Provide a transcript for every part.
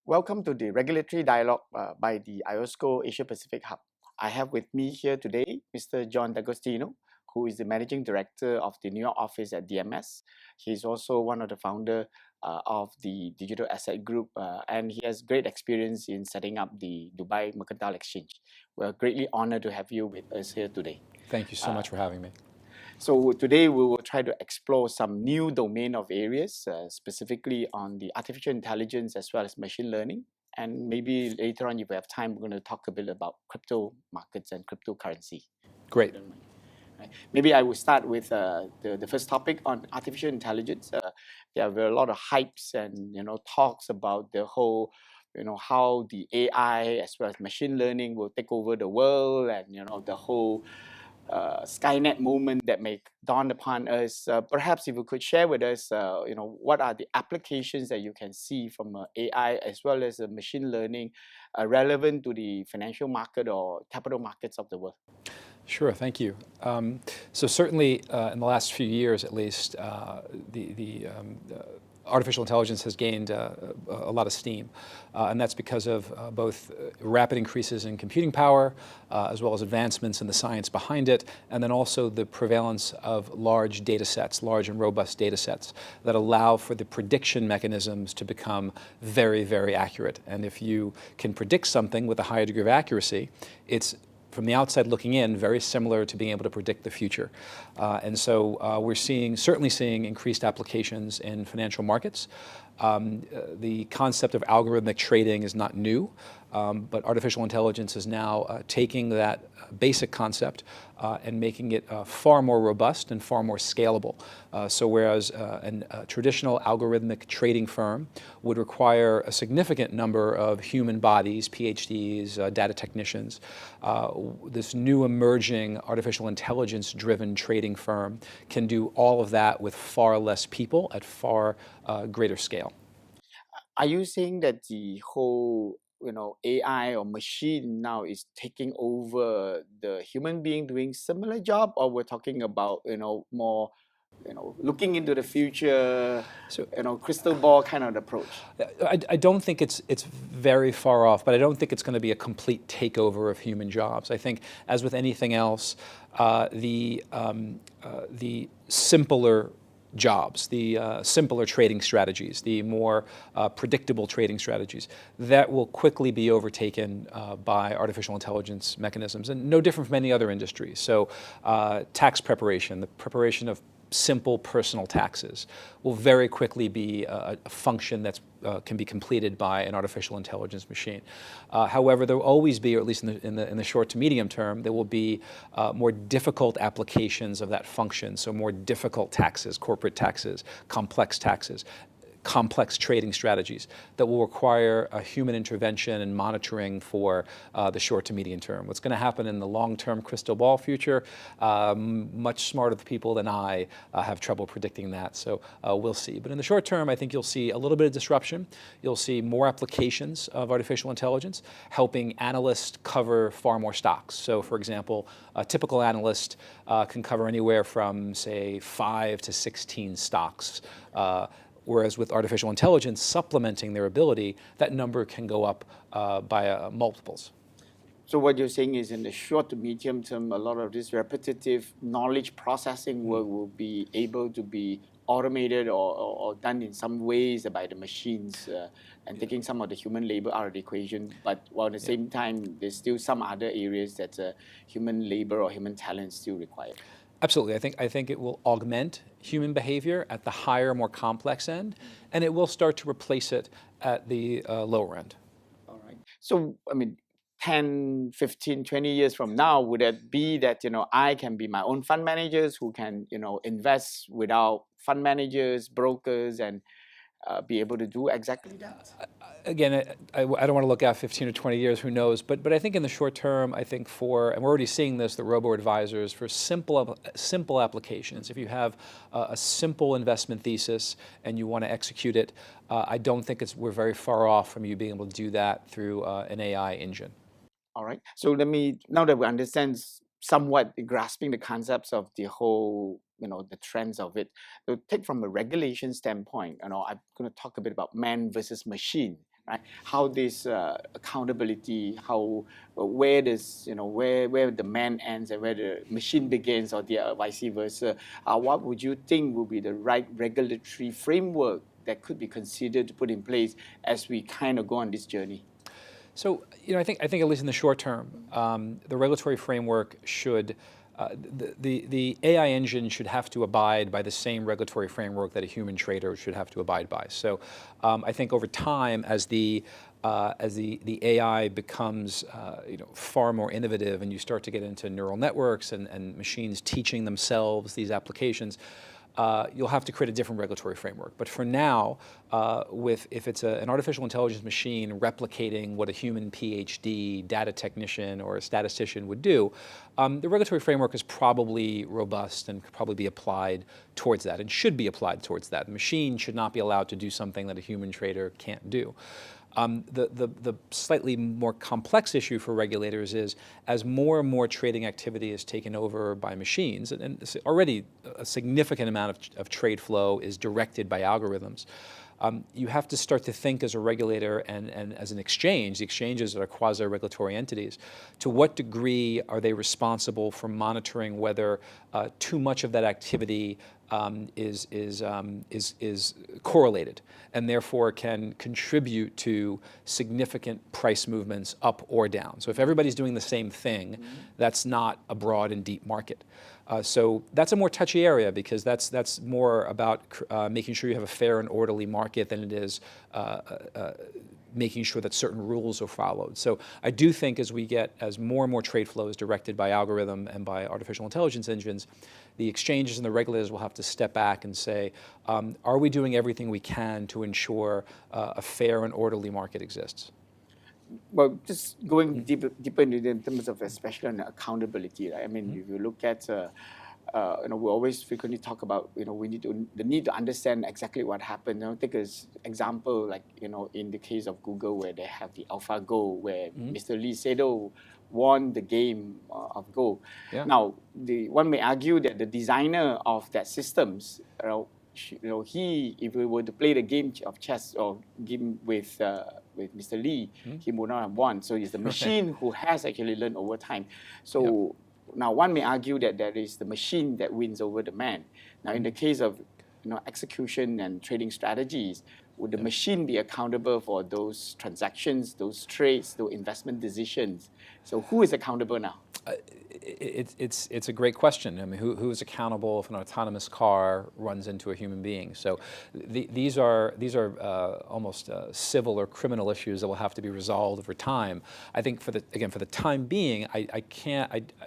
Welcome to the Regulatory Dialogue by the IOSCO Asia Pacific Hub. I have with me here today Mr. John D'Agostino, who is the Managing Director of the New York office at DMS. He's also one of the founder of the Digital Asset Group, and he has great experience in setting up the Dubai Mercantile Exchange. We're greatly honored to have you with us here today. Thank you so much for having me. So today we will try to explore some new domain of areas, specifically on the artificial intelligence as well as machine learning. And maybe later on, if we have time, we're going to talk a bit about crypto markets and cryptocurrency. Great. Right. Maybe I will start with the first topic on artificial intelligence. There are a lot of hypes and talks about the whole how the AI as well as machine learning will take over the world, and the whole Skynet moment that may dawn upon us. Perhaps if you could share with us, what are the applications that you can see from AI as well as machine learning relevant to the financial market or capital markets of the world? Sure, thank you. So certainly in the last few years at least, the artificial intelligence has gained a lot of steam, and that's because of both rapid increases in computing power, as well as advancements in the science behind it, and then also the prevalence of large data sets, large and robust data sets that allow for the prediction mechanisms to become very, very accurate. And if you can predict something with a higher degree of accuracy, it's from the outside looking in, very similar to being able to predict the future. And so we're certainly seeing increased applications in financial markets. The concept of algorithmic trading is not new, but artificial intelligence is now taking that basic concept and making it far more robust and far more scalable. So whereas a traditional algorithmic trading firm would require a significant number of human bodies, PhDs, data technicians, this new emerging artificial intelligence-driven trading firm can do all of that with far less people at far greater scale. Are you saying that the whole AI or machine now is taking over the human being doing similar job, or we're talking about more looking into the future, So, crystal ball kind of approach? I don't think it's very far off, but I don't think it's going to be a complete takeover of human jobs. I think, as with anything else, the simpler jobs, the simpler trading strategies, the more predictable trading strategies, that will quickly be overtaken by artificial intelligence mechanisms, and no different from any other industry. So tax preparation, the preparation of simple personal taxes, will very quickly be a function that can be completed by an artificial intelligence machine. However, there will always be, or at least in the short to medium term, there will be more difficult applications of that function, so more difficult taxes, corporate taxes, complex trading strategies that will require a human intervention and monitoring for the short to medium term. What's going to happen in the long-term crystal ball future, much smarter people than I have trouble predicting that, so we'll see. But in the short term, I think you'll see a little bit of disruption. You'll see more applications of artificial intelligence, helping analysts cover far more stocks. So for example, a typical analyst can cover anywhere from, say, 5 to 16 stocks. Whereas with artificial intelligence supplementing their ability, that number can go up by multiples. So what you're saying is in the short to medium term, a lot of this repetitive knowledge processing work will be able to be automated or done in some ways by the machines and taking some of the human labor out of the equation. But while at the same time, there's still some other areas that human labor or human talent is still required. Absolutely. I think it will augment human behavior at the higher, more complex end, and it will start to replace it at the lower end. All right. So, I mean, 10, 15, 20 years from now, would it be that, I can be my own fund managers who can, invest without fund managers, brokers, and be able to do exactly that? Again, I don't want to look out 15 or 20 years, who knows, but I think in the short term, I think and we're already seeing this, the robo-advisors for simple applications. If you have a simple investment thesis and you want to execute it, I don't think we're very far off from you being able to do that through an AI engine. All right. So now that we understand somewhat grasping the concepts of the whole, the trends of it, to take from a regulation standpoint, I'm going to talk a bit about man versus machine right? How this accountability, how where does where the man ends and where the machine begins, or the vice versa. What would you think would be the right regulatory framework that could be considered to put in place as we kind of go on this journey? So, I think at least in the short term, the regulatory framework should, the AI engine should have to abide by the same regulatory framework that a human trader should have to abide by. So, I think over time, as the AI becomes far more innovative, and you start to get into neural networks and machines teaching themselves these applications, you'll have to create a different regulatory framework. But for now, if it's an artificial intelligence machine replicating what a human PhD data technician or a statistician would do, the regulatory framework is probably robust and could probably be applied towards that, and should be applied towards that. The machine should not be allowed to do something that a human trader can't do. The slightly more complex issue for regulators is, as more and more trading activity is taken over by machines, and already a significant amount of trade flow is directed by algorithms, you have to start to think as a regulator and as an exchange. The exchanges are quasi-regulatory entities. To what degree are they responsible for monitoring whether too much of that activity is correlated, and therefore can contribute to significant price movements up or down? So if everybody's doing the same thing, that's not a broad and deep market. So that's a more touchy area, because that's more about making sure you have a fair and orderly market than it is making sure that certain rules are followed. So I do think as more and more trade flow is directed by algorithm and by artificial intelligence engines, the exchanges and the regulators will have to step back and say, are we doing everything we can to ensure a fair and orderly market exists? Well, just going deeper into in terms of, especially on accountability, right? I mean, if you look at, we always frequently talk about, the need to understand exactly what happened. Take an example, like, in the case of Google, where they have the AlphaGo, where Mr. Lee Sedol won the game of Go. Yeah. Now, one may argue that the designer of that systems, he, if we were to play the game of chess or game with Mr. Lee, he would not have won. So it's the machine who has actually learned over time. So now one may argue that that is the machine that wins over the man. Now, in the case of execution and trading strategies, would the machine be accountable for those transactions, those trades, those investment decisions? So who is accountable now? It's a great question. I mean, who is accountable if an autonomous car runs into a human being? So these are almost civil or criminal issues that will have to be resolved over time. I think for the time being,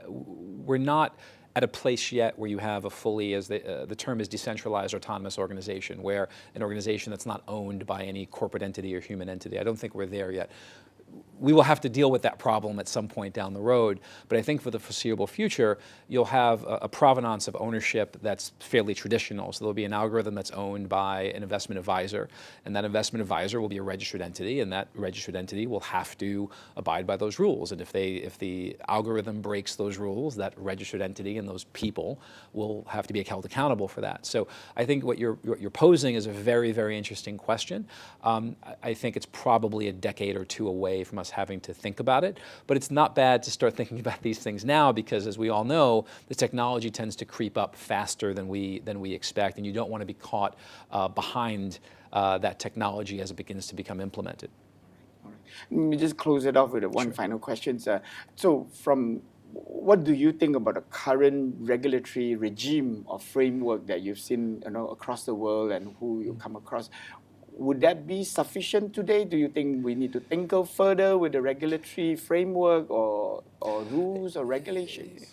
we're not at a place yet where you have a fully, as the term is, decentralized autonomous organization, where an organization that's not owned by any corporate entity or human entity. I don't think we're there yet. We will have to deal with that problem at some point down the road, but I think for the foreseeable future, you'll have a provenance of ownership that's fairly traditional. So there'll be an algorithm that's owned by an investment advisor, and that investment advisor will be a registered entity, and that registered entity will have to abide by those rules. And if the algorithm breaks those rules, that registered entity and those people will have to be held accountable for that. So I think what you're posing is a very, very interesting question. I think it's probably a decade or two away from us having to think about it, but it's not bad to start thinking about these things now, because as we all know, the technology tends to creep up faster than we expect, and you don't want to be caught behind that technology as it begins to become implemented. All right. Let me just close it off with one final question. So what do you think about the current regulatory regime or framework that you've seen across the world and who you come across? Would that be sufficient today? Do you think we need to tinker further with the regulatory framework or rules or regulations?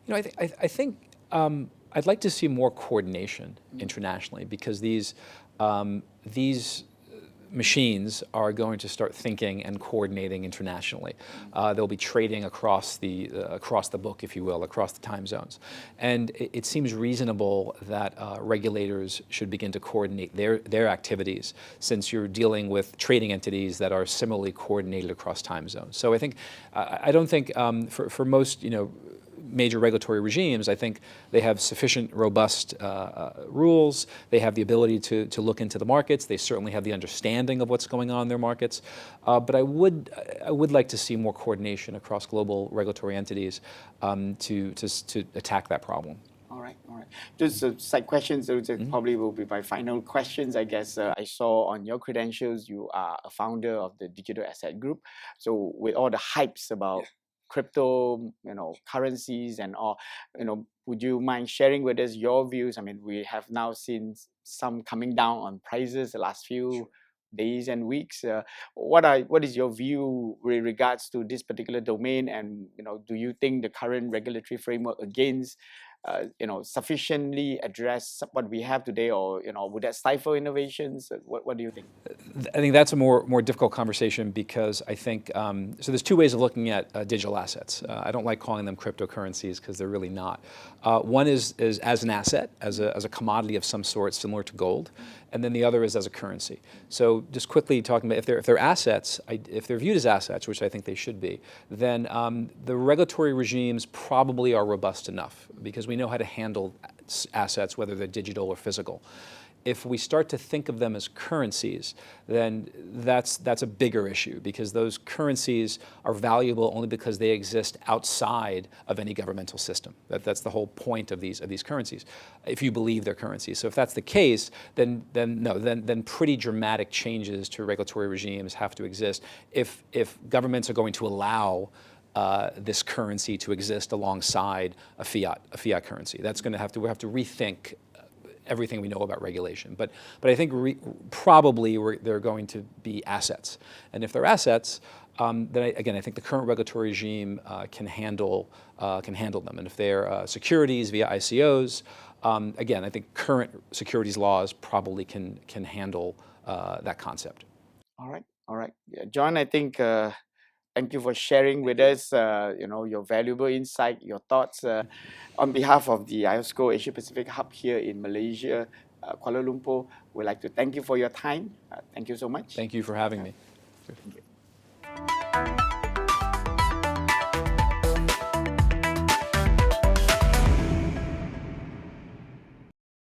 I think I'd like to see more coordination internationally, because these machines are going to start thinking and coordinating internationally. They'll be trading across the book, if you will, across the time zones. And it seems reasonable that regulators should begin to coordinate their activities, since you're dealing with trading entities that are similarly coordinated across time zones. So I don't think for most major regulatory regimes, I think they have sufficient robust rules. They have the ability to look into the markets. They certainly have the understanding of what's going on in their markets. But I would like to see more coordination across global regulatory entities to attack that problem. All right, all right. Just side questions, those probably will be my final questions. I guess I saw on your credentials you are a founder of the Digital Asset Group. So with all the hypes about crypto, currencies and all, would you mind sharing with us your views? I mean, we have now seen some coming down on prices the last few days and weeks. What is your view with regards to this particular domain? And do you think the current regulatory framework against sufficiently address what we have today, or would that stifle innovations? What do you think? I think that's a more difficult conversation because I think so. There's two ways of looking at digital assets. I don't like calling them cryptocurrencies because they're really not. One is as an asset, as a commodity of some sort, similar to gold, and then the other is as a currency. So just quickly talking about if they're assets, if they're viewed as assets, which I think they should be, then the regulatory regimes probably are robust enough because we know how to handle assets, whether they're digital or physical. If we start to think of them as currencies, then that's a bigger issue because those currencies are valuable only because they exist outside of any governmental system. That's the whole point of these currencies, if you believe they're currencies. So if that's the case, then pretty dramatic changes to regulatory regimes have to exist if governments are going to allow this currency to exist alongside a fiat currency. That's going to have to rethink everything we know about regulation. But I think probably they're going to be assets. And if they're assets, then I think the current regulatory regime can handle them. And if they're securities via ICOs, again, I think current securities laws probably can handle that concept. All right, all right. Yeah, John, I think thank you for sharing with us, your valuable insight, your thoughts. On behalf of the IOSCO Asia Pacific Hub here in Malaysia, Kuala Lumpur, we'd like to thank you for your time. Thank you so much. Thank you for having me. Thank you.